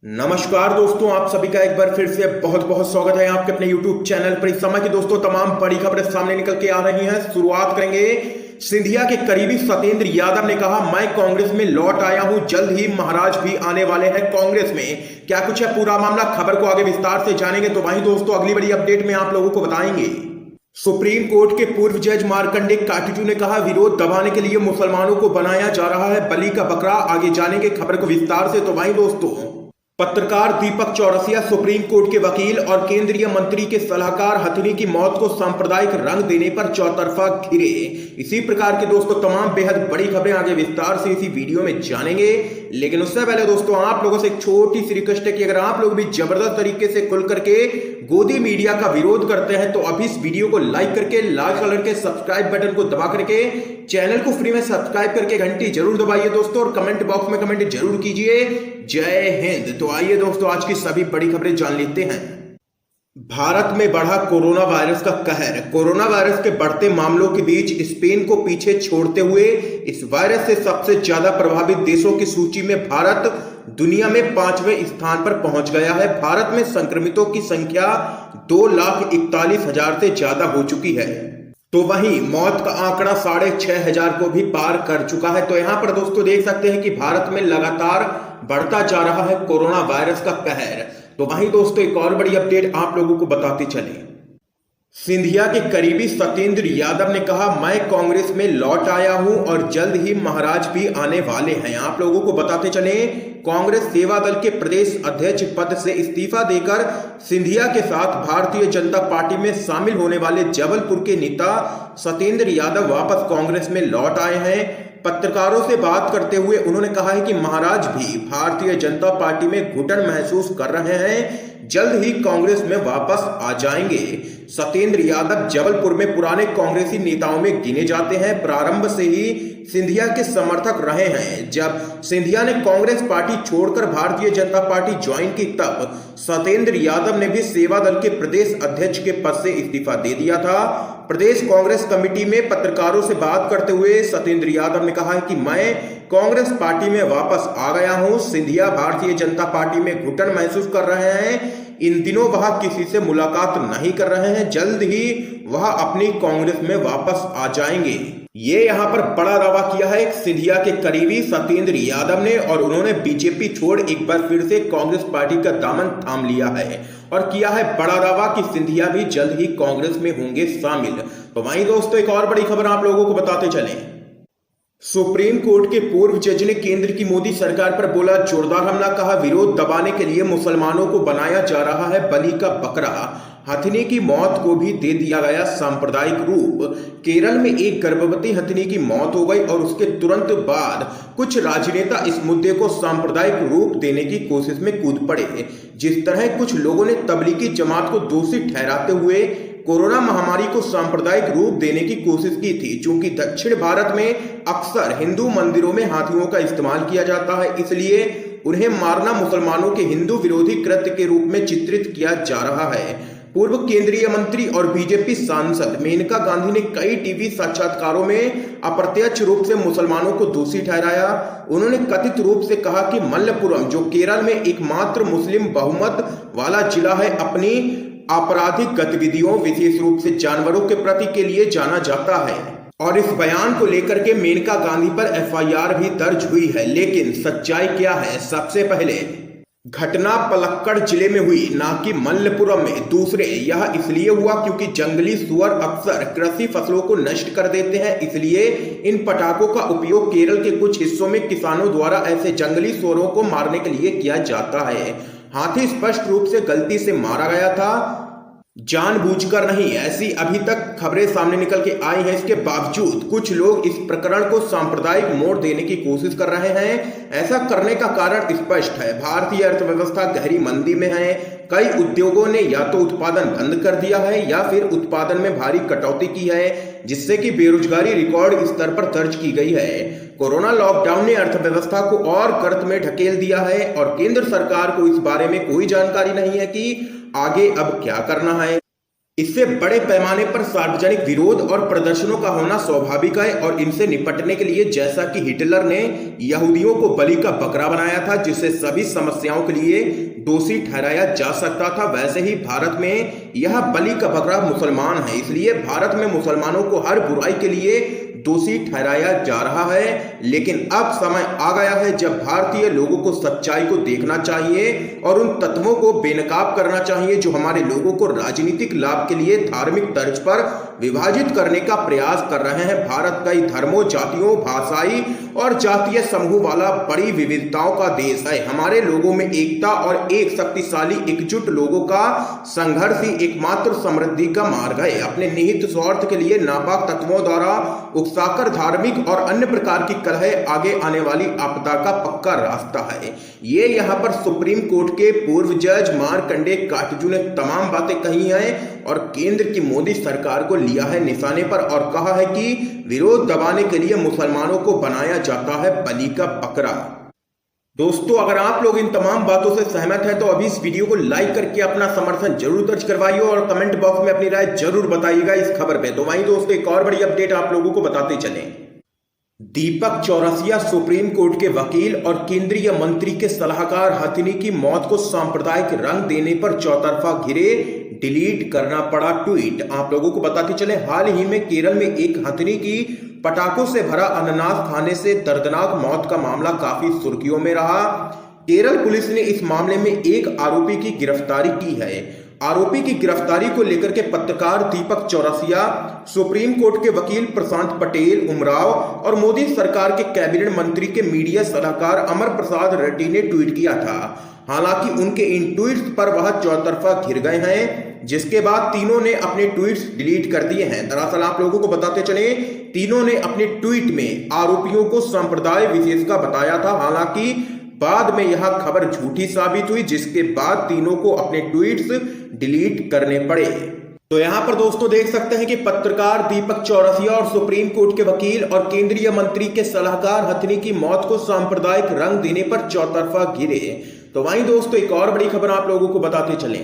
नमस्कार दोस्तों, आप सभी का एक बार फिर से बहुत बहुत स्वागत है आपके अपने YouTube चैनल पर। इस समय की दोस्तों तमाम बड़ी खबरें सामने निकल के आ रही हैं। शुरुआत करेंगे सिंधिया के करीबी सत्येंद्र यादव ने कहा, मैं कांग्रेस में लौट आया हूं, जल्द ही महाराज भी आने वाले हैं कांग्रेस में। क्या कुछ है पूरा मामला, खबर को आगे विस्तार से जानेंगे। तो वहीं दोस्तों अगली बड़ी अपडेट में आप लोगों को बताएंगे। सुप्रीम कोर्ट के पूर्व जज मार्कंडे काटिटू ने कहा, विरोध दबाने के लिए मुसलमानों को बनाया जा रहा है बलि का बकरा। आगे जानेंगे खबर को विस्तार से। तो वहीं दोस्तों पत्रकार दीपक चौरसिया सुप्रीम कोर्ट के वकील और केंद्रीय मंत्री के सलाहकार हथिनी की मौत को सांप्रदायिक रंग देने पर चौतरफा घिरे। इसी प्रकार के दोस्तों तमाम बेहद बड़ी खबरें आगे विस्तार से इसी वीडियो में जानेंगे। लेकिन उससे पहले दोस्तों आप लोगों से एक छोटी सी रिक्वेस्ट है कि अगर आप लोग भी जबरदस्त तरीके से खुल करके गोदी मीडिया का विरोध करते हैं तो अभी इस वीडियो को लाइक करके लाल कलर के सब्सक्राइब बटन को दबा करके चैनल को फ्री में सब्सक्राइब करके घंटी जरूर दबाइए दोस्तों, और कमेंट बॉक्स में कमेंट जरूर कीजिए। जय हिंद। तो आइए दोस्तों आज की सभी बड़ी खबरें जान लेते हैं। भारत में बढ़ा कोरोना वायरस का कहर। कोरोना वायरस के बढ़ते मामलों के बीच स्पेन को पीछे छोड़ते हुए इस वायरस से सबसे ज्यादा प्रभावित देशों की सूची में भारत दुनिया में 5वें स्थान पर पहुंच गया है। भारत में संक्रमितों की संख्या 2,41,000 से ज्यादा हो चुकी है, तो वहीं मौत का आंकड़ा 6,500 को भी पार कर चुका है। तो यहां पर दोस्तों देख सकते हैं कि भारत में लगातार बढ़ता जा रहा है कोरोना वायरस का कहर। तो वहीं दोस्तों एक और बड़ी अपडेट आप लोगों को बताते चले। सिंधिया के करीबी सत्येंद्र यादव ने कहा, मैं कांग्रेस में लौट आया हूं और जल्द ही महाराज भी आने वाले हैं। आप लोगों को बताते चले, कांग्रेस सेवा दल के प्रदेश अध्यक्ष पद से इस्तीफा देकर सिंधिया के साथ भारतीय जनता पार्टी में शामिल होने वाले जबलपुर के नेता सत्येंद्र यादव वापस कांग्रेस में लौट आए हैं। पत्रकारों से बात करते हुए उन्होंने कहा है कि महाराज भी भारतीय जनता पार्टी में घुटन महसूस कर रहे हैं, जल्द ही कांग्रेस में वापस आ जाएंगे। सत्येंद्र यादव जबलपुर में पुराने कांग्रेसी नेताओं में गिने जाते हैं। प्रारंभ से ही सिंधिया के समर्थक रहे हैं। जब सिंधिया ने कांग्रेस पार्टी छोड़कर भारतीय जनता पार्टी ज्वाइन की तब सत्येंद्र यादव ने भी सेवा दल के प्रदेश अध्यक्ष के पद से इस्तीफा दे दिया था। प्रदेश कांग्रेस कमेटी में पत्रकारों से बात करते हुए सत्येंद्र यादव ने कहा है कि मैं कांग्रेस पार्टी में वापस आ गया हूं। सिंधिया भारतीय जनता पार्टी में घुटन महसूस कर रहे हैं। इन दिनों वह किसी से मुलाकात नहीं कर रहे हैं, जल्द ही वह अपनी कांग्रेस में वापस आ जाएंगे। ये यहाँ पर बड़ा दावा किया है एक सिंधिया के करीबी सत्येंद्र यादव ने, और उन्होंने बीजेपी छोड़ एक बार फिर से कांग्रेस पार्टी का दामन थाम लिया है और किया है बड़ा दावा कि सिंधिया भी जल्द ही कांग्रेस में होंगे शामिल। तो वहीं दोस्तों एक और बड़ी खबर आप लोगों को बताते चलें। सुप्रीम कोर्ट के पूर्व जज ने केंद्र की मोदी सरकार पर बोला जोरदार हमला। कहा, विरोध दबाने के लिए मुसलमानों को बनाया जा रहा है बलि का बकरा। हथिनी की मौत को भी दे दिया गया सांप्रदायिक रूप। केरल में एक गर्भवती हथिनी की मौत हो गई और उसके तुरंत बाद कुछ राजनेता इस मुद्दे को सांप्रदायिक रूप देने की कोशिश में कूद पड़े। जिस तरह कुछ लोगों ने तबलीगी जमात को दोषी ठहराते हुए कोरोना महामारी को सांप्रदायिक रूप देने की कोशिश की थी। चूंकि दक्षिण भारत में अक्सर हिंदू मंदिरों में हाथियों का इस्तेमाल किया जाता है, इसलिए उन्हें मारना मुसलमानों के हिंदू विरोधी कृत्य के रूप में चित्रित किया जा रहा है। पूर्व केंद्रीय मंत्री और बीजेपी सांसद मेनका गांधी ने कई टीवी साक्षात्कारों में अप्रत्यक्ष रूप से मुसलमानों को दोषी ठहराया। उन्होंने कथित रूप से कहा कि मल्लपुरम, जो केरल में एकमात्र मुस्लिम बहुमत वाला जिला है, अपनी आपराधिक गतिविधियों विशेष रूप से जानवरों के प्रति के लिए जाना जाता है। और इस बयान को लेकर के मेनका गांधी पर एफआईआर भी दर्ज हुई है। लेकिन सच्चाई क्या है? सबसे पहले घटना पलक्कड़ जिले में हुई, ना कि मल्लपुरम में। दूसरे, यह इसलिए हुआ क्योंकि जंगली सुअर अक्सर कृषि फसलों को नष्ट कर देते हैं, इसलिए इन पटाखों का उपयोग केरल के कुछ हिस्सों में किसानों द्वारा ऐसे जंगली सुअरों को मारने के लिए किया जाता है। हाथी स्पष्ट रूप से गलती से मारा गया था, जानबूझकर नहीं। ऐसी अभी तक खबरें सामने निकल के आई हैं। इसके बावजूद कुछ लोग इस प्रकरण को सांप्रदायिक मोड़ देने की कोशिश कर रहे हैं। ऐसा करने का कारण स्पष्ट है। भारतीय अर्थव्यवस्था गहरी मंदी में है। कई उद्योगों ने या तो उत्पादन बंद कर दिया है या फिर उत्पादन में भारी कटौती की है, जिससे कि बेरोजगारी रिकॉर्ड स्तर पर दर्ज की गई है। कोरोना लॉकडाउन ने अर्थव्यवस्था को और गर्त में ढकेल दिया है और केंद्र सरकार को इस बारे में कोई जानकारी नहीं है कि आगे अब क्या करना है। इससे बड़े पैमाने पर सार्वजनिक विरोध और प्रदर्शनों का होना स्वाभाविक है और इनसे निपटने के लिए जैसा कि हिटलर ने यहूदियों को बलि का बकरा बनाया था जिसे सभी समस्याओं के लिए दोषी ठहराया जा सकता था, वैसे ही भारत में यह बलि का बकरा मुसलमान है। इसलिए भारत में मुसलमानों को हर बुराई के लिए दोषी ठहराया जा रहा है। लेकिन अब समय आ गया है जब भारतीय लोगों को सच्चाई को देखना चाहिए और उन तत्वों को बेनकाब करना चाहिए जो हमारे लोगों को राजनीतिक लाभ के लिए धार्मिक तर्ज पर विभाजित करने का प्रयास कर रहे हैं। भारत कई धर्मों, जातियों, भाषाई और जातीय समूह वाला बड़ी विविधताओं का देश है। हमारे लोगों में एकता और एक शक्तिशाली एकजुट लोगों का संघर्ष ही एकमात्र समृद्धि का मार्ग है। अपने निहित स्वार्थ के लिए नापाक तत्वों द्वारा उकसाकर धार्मिक और अन्य प्रकार की कलह आगे आने वाली आपदा का पक्का रास्ता है। ये यहाँ पर सुप्रीम कोर्ट के पूर्व जज मार्कंडेय काटजू ने तमाम बातें कही हैं और केंद्र की मोदी सरकार को लिया है निशाने पर और कहा है कि विरोध दबाने के लिए मुसलमानों को बनाया जाता है बलि का बकरा। दोस्तों, अगर आप लोग इन तमाम बातों से सहमत हैं तो अभी इस वीडियो को लाइक करके अपना समर्थन जरूर दर्ज करवाइए और कमेंट बॉक्स में अपनी राय जरूर बताइएगा इस खबर पे। तो वहीं दोस्तों एक और बड़ी अपडेट आप लोगों को बताते चलें। दीपक चौरसिया सुप्रीम कोर्ट के वकील और केंद्रीय मंत्री के सलाहकार हथिनी की मौत को सांप्रदायिक रंग देने पर चौतरफा घिरे, डिलीट करना पड़ा ट्वीट। आप लोगों को बताते चले, हाल ही में केरल में एक हथिनी की पटाखों से भरा अनानास खाने से दर्दनाक मौत का मामला काफी सुर्खियों में रहा। केरल पुलिस ने इस मामले में एक आरोपी की गिरफ्तारी की है। आरोपी की गिरफ्तारी को लेकर के पत्रकार दीपक चौरसिया, सुप्रीम कोर्ट के वकील प्रशांत पटेल उमराव और मोदी सरकार के कैबिनेट मंत्री के मीडिया सलाहकार अमर प्रसाद रेड्डी ने ट्वीट किया था। हालांकि उनके इन ट्वीट्स पर वह चौतरफा घिर गए हैं, जिसके बाद तीनों ने अपने ट्वीट्स डिलीट कर दिए हैं। दरअसल आप लोगों को बताते चले, तीनों ने अपने ट्वीट में आरोपियों को संप्रदाय विशेष का बताया था। हालांकि बाद में यह खबर झूठी साबित हुई, जिसके बाद तीनों को अपने ट्वीट्स डिलीट करने पड़े। तो यहाँ पर दोस्तों देख सकते हैं कि पत्रकार दीपक चौरसिया और सुप्रीम कोर्ट के वकील और केंद्रीय मंत्री के सलाहकार हथिनी की मौत को सांप्रदायिक रंग देने पर चौतरफा घिरे। तो वहीं दोस्तों एक और बड़ी खबर आप लोगों को बताते चलें।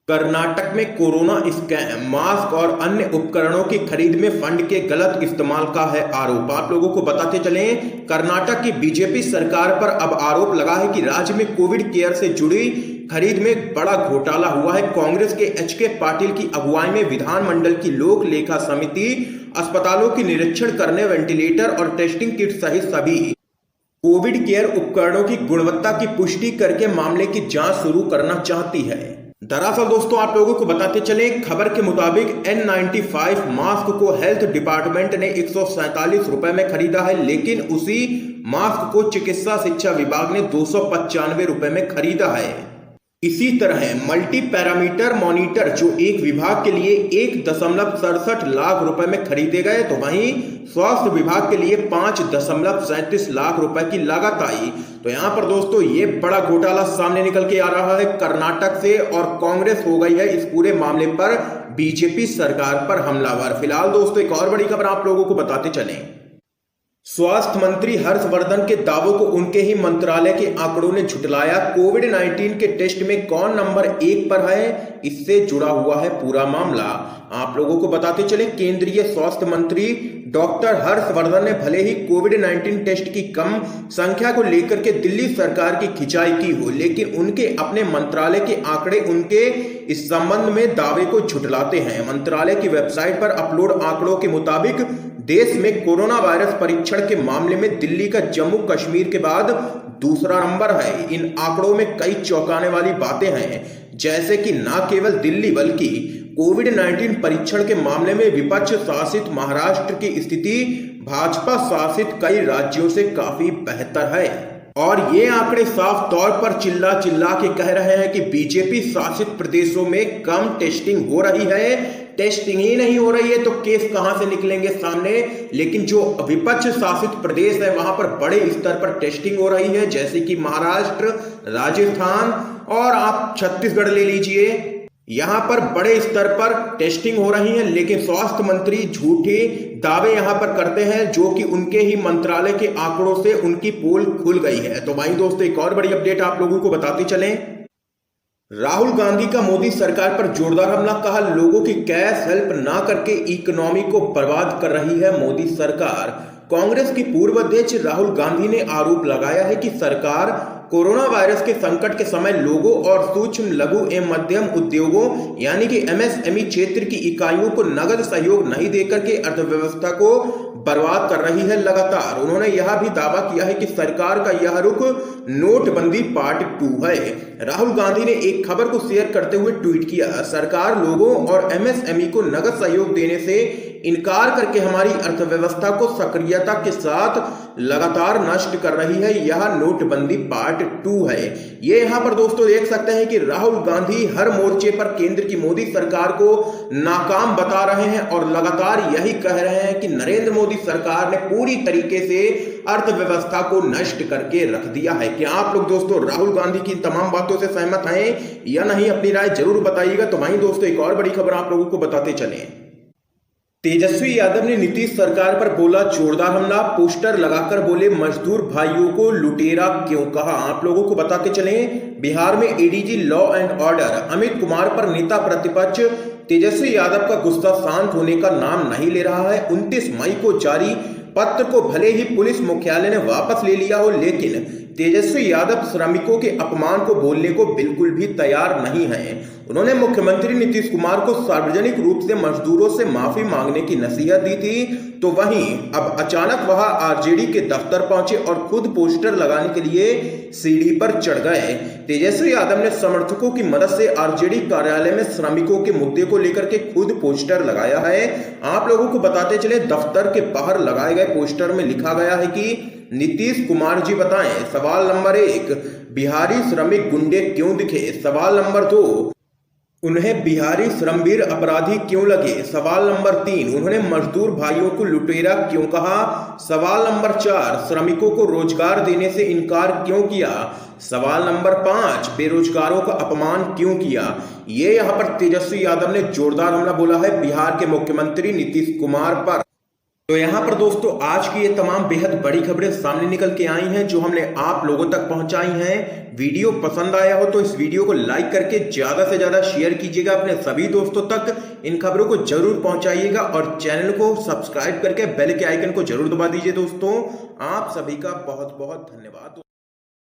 कर्नाटक में कोरोना स्कैम, मास्क और अन्य उपकरणों की खरीद में फंड के गलत इस्तेमाल का है आरोप। आप लोगों को बताते चलें, कर्नाटक की बीजेपी सरकार पर अब आरोप लगा है कि राज्य में कोविड केयर से जुड़ी खरीद में बड़ा घोटाला हुआ है। कांग्रेस के एच.के. पाटिल की अगुवाई में विधानमंडल की लोक लेखा समिति अस्पतालों की निरीक्षण करने, वेंटिलेटर और टेस्टिंग किट सहित सभी कोविड केयर उपकरणों की गुणवत्ता की पुष्टि करके मामले की जांच शुरू करना चाहती है। दरअसल दोस्तों आप लोगों को बताते चले, खबर के मुताबिक N95 मास्क को हेल्थ डिपार्टमेंट ने 147 रुपए में खरीदा है, लेकिन उसी मास्क को चिकित्सा शिक्षा विभाग ने 295 रुपए में खरीदा है। इसी तरह मल्टी पैरामीटर मॉनिटर जो एक विभाग के लिए 1.67 लाख रुपए में खरीदे गए, तो वहीं स्वास्थ्य विभाग के लिए 5.37 लाख रुपए की लागत आई। तो यहाँ पर दोस्तों ये बड़ा घोटाला सामने निकल के आ रहा है कर्नाटक से और कांग्रेस हो गई है इस पूरे मामले पर बीजेपी सरकार पर हमलावर। फिलहाल दोस्तों एक और बड़ी खबर आप लोगों को बताते चलें। स्वास्थ्य मंत्री हर्षवर्धन के दावों को उनके ही मंत्रालय के आंकड़ों ने झुटलाया। कोविड-19 के टेस्ट में कौन नंबर 1 पर है, इससे जुड़ा हुआ है पूरा मामला। आप लोगों को बताते चले, केंद्रीय स्वास्थ्य मंत्री डॉक्टर हर्षवर्धन ने भले ही कोविड-19 टेस्ट की कम संख्या को लेकर के दिल्ली सरकार की खिंचाई की हो, लेकिन उनके अपने मंत्रालय के आंकड़े उनके इस संबंध में दावे को झुटलाते हैं। मंत्रालय की वेबसाइट पर अपलोड आंकड़ों के मुताबिक देश में कोरोना वायरस परीक्षण के मामले में दिल्ली का जम्मू कश्मीर के बाद दूसरा नंबर है। इन आंकड़ों में कई चौंकाने वाली बातें हैं, जैसे कि न केवल दिल्ली बल्कि कोविड-19 परीक्षण के मामले में विपक्ष शासित महाराष्ट्र की स्थिति भाजपा शासित कई राज्यों से काफी बेहतर है। और ये आंकड़े साफ तौर पर चिल्ला चिल्ला के कह रहे हैं कि बीजेपी शासित प्रदेशों में कम टेस्टिंग हो रही है। टेस्टिंग ही नहीं हो रही है तो केस कहां से निकलेंगे सामने। लेकिन जो विपक्ष शासित प्रदेश है वहां पर बड़े स्तर पर टेस्टिंग हो रही है, जैसे कि महाराष्ट्र, राजस्थान और आप छत्तीसगढ़ ले लीजिए, यहां पर बड़े स्तर पर टेस्टिंग हो रही है। लेकिन स्वास्थ्य मंत्री झूठे दावे यहां पर करते हैं, जो कि उनके ही मंत्रालय के आंकड़ों से उनकी पोल खुल गई है। तो भाई दोस्तों एक और बड़ी अपडेट आप लोगों को बताते चलें। राहुल गांधी का मोदी सरकार पर जोरदार हमला, कहा लोगों की कैश हेल्प ना करके इकोनॉमी को बर्बाद कर रही है मोदी सरकार। कांग्रेस की पूर्व अध्यक्ष राहुल गांधी ने आरोप लगाया है कि सरकार कोरोना वायरस के संकट के समय लोगों और सूक्ष्म लघु एवं मध्यम उद्योगों यानी कि एमएसएमई क्षेत्र की इकाइयों को नगद सहयोग नहीं देकर के अर्थव्यवस्था को बर्बाद कर रही है लगातार। उन्होंने यह भी दावा किया है कि सरकार का यह रुख नोटबंदी पार्ट 2 है। राहुल गांधी ने एक खबर को शेयर करते हुए ट्वीट किया, सरकार लोगों और एमएसएमई को नगद सहयोग देने से इनकार करके हमारी अर्थव्यवस्था को सक्रियता के साथ लगातार नष्ट कर रही है। यह नोटबंदी पार्ट 2 है। ये यहां पर दोस्तों देख सकते हैं कि राहुल गांधी हर मोर्चे पर केंद्र की मोदी सरकार को नाकाम बता रहे हैं और लगातार यही कह रहे हैं कि नरेंद्र मोदी सरकार ने पूरी तरीके से अर्थव्यवस्था को नष्ट करके रख दिया है। क्या आप लोग दोस्तों राहुल गांधी की तमाम बातों से सहमत हैं या नहीं? अपनी राय जरूर बताइएगा। तो वहीं दोस्तों एक और बड़ी खबर आप लोगों को बताते चलें। तेजस्वी यादव ने नीतीश सरकार पर बोला जोरदार हमला, पोस्टर लगाकर बोले मजदूर भाइयों को लुटेरा क्यों कहा। आप लोगों को बताते चलें, बिहार में ADG law and order Amit Kumar पर नेता प्रतिपक्ष तेजस्वी यादव का गुस्सा शांत होने का नाम नहीं ले रहा है। 29 मई को जारी पत्र को भले ही पुलिस मुख्यालय ने वापस ले लिया हो, लेकिन तेजस्वी यादव श्रमिकों के अपमान को बोलने को बिल्कुल भी तैयार नहीं है। उन्होंने मुख्यमंत्री नीतीश कुमार को सार्वजनिक रूप से मजदूरों से माफी मांगने की नसीहत दी थी, तो वहीं अब अचानक वह आरजेडी के दफ्तर पहुंचे और खुद पोस्टर लगाने के लिए सीढ़ी पर चढ़ गए। तेजस्वी यादव ने समर्थकों की मदद से आरजेडी कार्यालय में श्रमिकों के मुद्दे को लेकर के खुद पोस्टर लगाया है। आप लोगों को बताते चले, दफ्तर के बाहर लगाए गए पोस्टर में लिखा गया है कि नीतीश कुमार जी बताएं। सवाल नंबर 1, बिहारी श्रमिक गुंडे क्यों दिखे? सवाल नंबर 2, उन्हें बिहारी श्रमवीर अपराधी क्यों लगे? सवाल नंबर 3, उन्होंने मजदूर भाइयों को लुटेरा क्यों कहा? सवाल नंबर 4, श्रमिकों को रोजगार देने से इनकार क्यों किया? सवाल नंबर 5, बेरोजगारों का अपमान क्यों किया? ये यहाँ पर तेजस्वी यादव ने जोरदार हमला बोला है बिहार के मुख्यमंत्री नीतीश कुमार पर। तो यहाँ पर दोस्तों आज की ये तमाम बेहद बड़ी खबरें सामने निकल के आई हैं जो हमने आप लोगों तक पहुंचाई हैं। वीडियो पसंद आया हो तो इस वीडियो को लाइक करके ज्यादा से ज्यादा शेयर कीजिएगा, अपने सभी दोस्तों तक इन खबरों को जरूर पहुंचाइएगा और चैनल को सब्सक्राइब करके बेल के आइकन को जरूर दबा दीजिए। दोस्तों आप सभी का बहुत बहुत धन्यवाद।